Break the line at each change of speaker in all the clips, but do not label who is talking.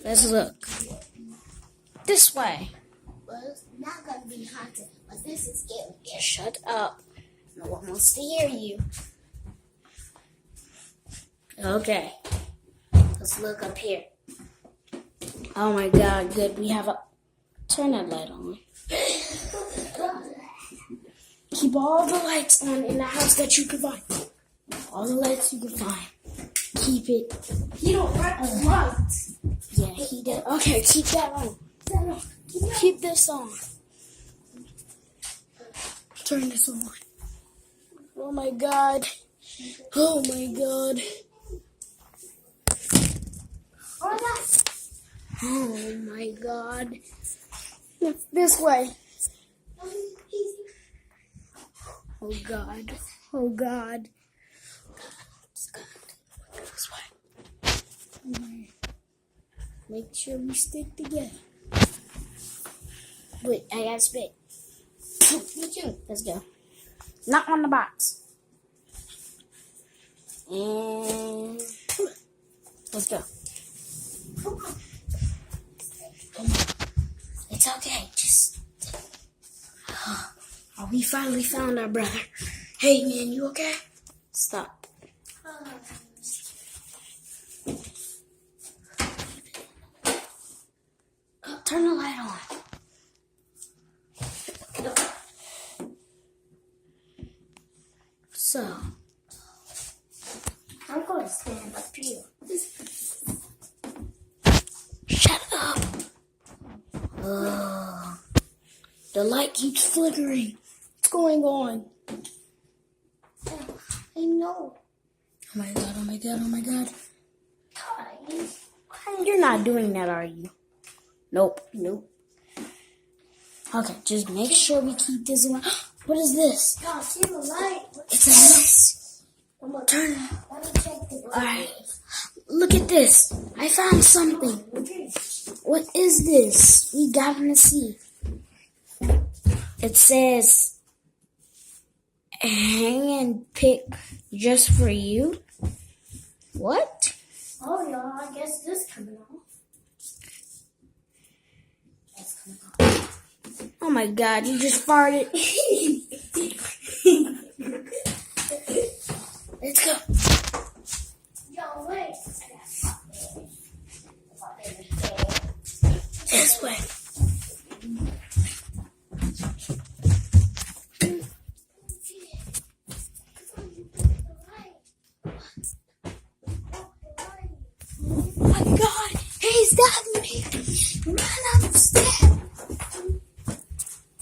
Let's look. This way.
Well, it's not gonna be haunted, but this is scary.
Shut up. No one wants to hear you. Okay. Let's look up here. Oh my god, good. We have a... Turn that light on. Keep all the lights on in the house that you can find. All the lights you can find. Keep it.
You don't want the lights.
Yeah, he did. Okay, keep that on. Keep this on. Turn this on. Oh my god. Oh my god. Oh my god. This way. Oh god. Oh god. This way. Make sure we stick together. Wait, I gotta spit. Me too. Let's go. Not on the box. And let's go. Come on. It's okay. Just. Oh, we finally found our brother. Hey, man, you okay? Stop. Oh, turn the light on. So,
I'm gonna stand up here.
shut up. The light keeps flickering. What's going on?
I know.
Oh my god, oh my god, oh my god.
Guys,
You're not doing that, are you? Nope. Okay, just make sure we keep this on. What is this?
y'all see the light?
It's a mess.
I'm gonna
Turn.
let me check the
Alright. Look at this. I found something. What is this? We gotta see. It says hang and pick just for you. What?
Oh, y'all, I guess this coming off. That's coming off.
Oh my god, you just farted. Let's go.
Yo, wait.
This way. Oh my god, he's got me. Run up the stairs.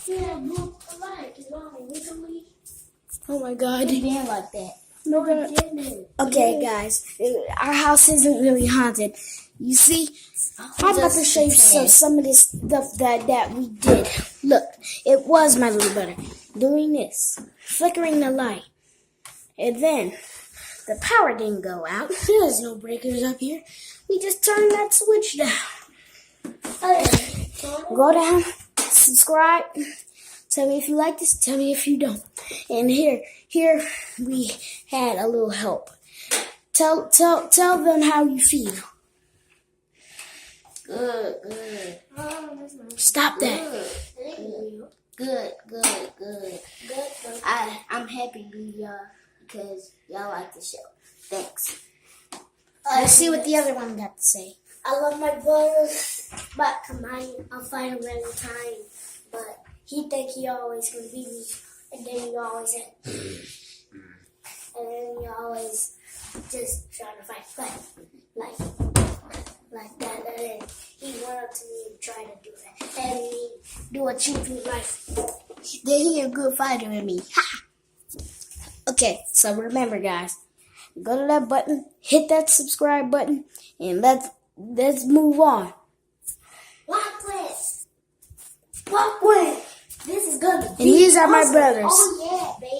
Yeah, move the light. It's on legally.
Oh my god.
Being like that.
No,
I didn't.
okay, guys, our house isn't really haunted. You see, I'm about to show you some of this stuff that we did. Look, it was my little brother doing this, flickering the light. And then the power didn't go out. There's no breakers up here. We just turned that switch down. Go down, subscribe. Tell me if you like this. Tell me if you don't. And here we had a little help. Tell them how you feel.
Good.
Stop that.
Good. I'm happy with y'all because y'all like the show. Thanks.
Let's see what the other one got to say.
I love my brother, but I'll fight him every time. But he think he always gonna beat me, and then you always just trying to fight like that. And then he went up to me and tried to do that, and he do what you do life.
Then he a good fighter than me. Ha! Okay, so remember, guys, go to that button, hit that subscribe button, and let's move on.
Walk with. This is gonna be.
And these are my
awesome.
brothers.
Oh yeah, baby.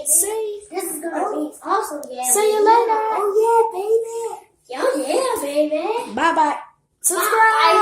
This is gonna be awesome. Yeah.
See you
baby.
later.
Oh yeah, baby. Oh yeah, baby.
Bye bye. Subscribe.